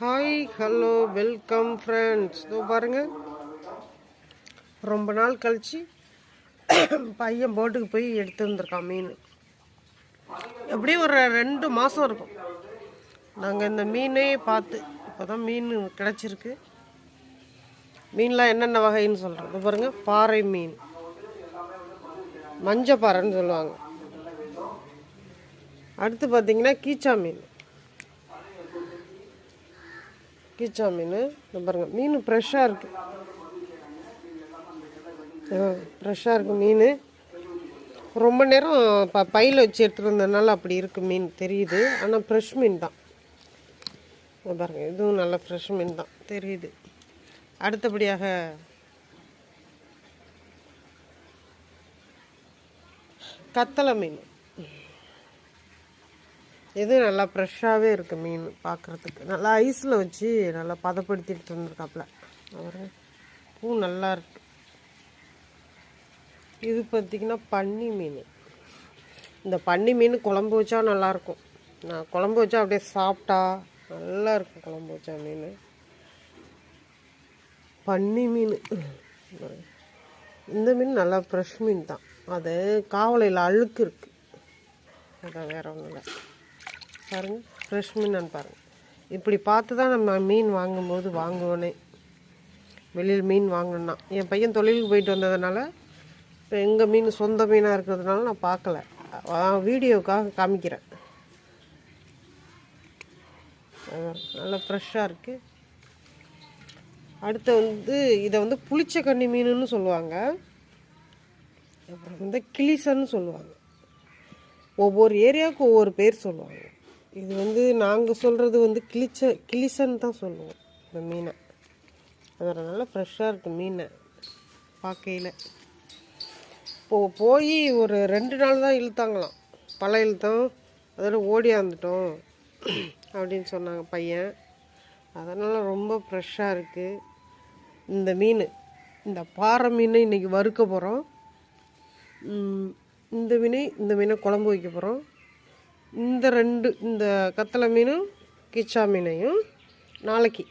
Hi hello welcome friends. இதோ பாருங்கள், ரொம்ப நாள் கழித்து பையன் போட்டுக்கு போய் எடுத்து வந்திருக்கான் மீன். எப்படியும் ஒரு 2 மாதம் இருக்கும் நாங்கள் இந்த மீனே பார்த்து. இப்போ தான் மீன் கிடச்சிருக்கு. மீன்லாம் என்னென்ன வகைன்னு சொல்கிறோம். இது பாருங்கள், பாறை மீன், மஞ்சள் பாறைன்னு சொல்லுவாங்க. அடுத்து பார்த்திங்கன்னா கீச்சா மீன். கீச்சா மீன் இது பாருங்கள், மீன் ஃப்ரெஷ்ஷாக இருக்குது. ஃப்ரெஷ்ஷாக இருக்குது மீன். ரொம்ப நேரம் பையில் வச்சு எடுத்துகிட்டு வந்ததுனால அப்படி இருக்குது மீன் தெரியுது. ஆனால் ஃப்ரெஷ் மீன் தான். பாருங்கள், இதுவும் நல்ல ஃப்ரெஷ் மீன் தான் தெரியுது. அடுத்தபடியாக கத்தலை மீன். இது நல்லா ஃப்ரெஷ்ஷாகவே இருக்குது மீன் பார்க்குறதுக்கு. நல்லா ஐஸில் வச்சு நல்லா பதப்படுத்திட்டு இருந்திருக்காப்புல. அவர் பூ நல்லா இருக்குது. இது பார்த்திங்கன்னா பன்னி மீன். இந்த பன்னி மீன் குழம்பு வச்சா நல்லாயிருக்கும். நான் குழம்பு வச்சா அப்படியே சாப்பிட்டா நல்லா இருக்கும். குழம்பு வச்சா மீன் பன்னி மீன். இந்த மீன் நல்லா ஃப்ரெஷ் மீன் தான். அது காவலையில் அழுக்கு இருக்குது. அதான் வேறு ஒன்றும் இல்லை. பாருங்கள், ஃப்ரெஷ் மீனான்னு பாருங்கள். இப்படி பார்த்து தான் நம்ம மீன் வாங்கும்போது வாங்குவோனே. வெளியில் மீன் வாங்கணுன்னா என் பையன் தொழிலுக்கு போயிட்டு வந்ததுனால இப்போ எங்கள் மீன் சொந்த மீனாக இருக்கிறதுனால நான் பார்க்கல, வீடியோவுக்காக காமிக்கிறேன். நல்லா ஃப்ரெஷ்ஷாக இருக்குது. அடுத்து இதை புளிச்ச கன்னி மீனுன்னு சொல்லுவாங்க. அப்புறம் கிளிசன்னு சொல்லுவாங்க. ஒவ்வொரு ஏரியாவுக்கு ஒவ்வொரு பேர் சொல்லுவாங்க. இது நாங்கள் சொல்கிறது கிளிசன் தான் சொல்லுவோம் இந்த மீனை. அதனால ஃப்ரெஷ்ஷாக இருக்குது மீனை பார்க்கையில். போய் ஒரு 2 நாள் தான் இழுத்தாங்களாம். பல இழுத்தோம், அதோட ஓடியாந்துட்டோம் அப்படின்னு சொன்னாங்க பையன். அதனால் ரொம்ப ஃப்ரெஷ்ஷாக இருக்குது இந்த மீன். இந்த பாறை மீனை இன்றைக்கி வறுக்க போகிறோம். இந்த மீனை குழம்பு வைக்க போகிறோம். இந்த கத்தலை மீனும் கிச்சா மீனையும் நாளைக்கு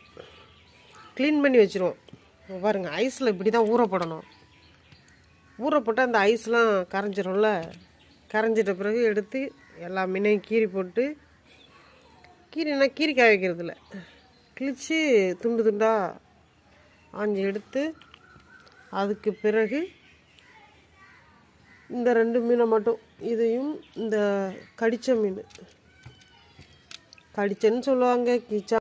க்ளீன் பண்ணி வச்சுருவோம். பாருங்கள், ஐஸில் இப்படி தான் ஊறப்படணும். ஊறப்பட்டால் அந்த ஐஸ்லாம் கரைஞ்சிரும்ல. கரைஞ்சிட்ட பிறகு எடுத்து எல்லா மீனையும் கீறி போட்டு, கீரி காய வைக்கிறதில்ல, கிழித்து துண்டு துண்டாக ஆஞ்சி எடுத்து, அதுக்கு பிறகு இந்த 2 மீனை மட்டும், இதையும் இந்த கடிச்ச மீன், கடிச்சன்னு சொல்லுவாங்க, கிச்சா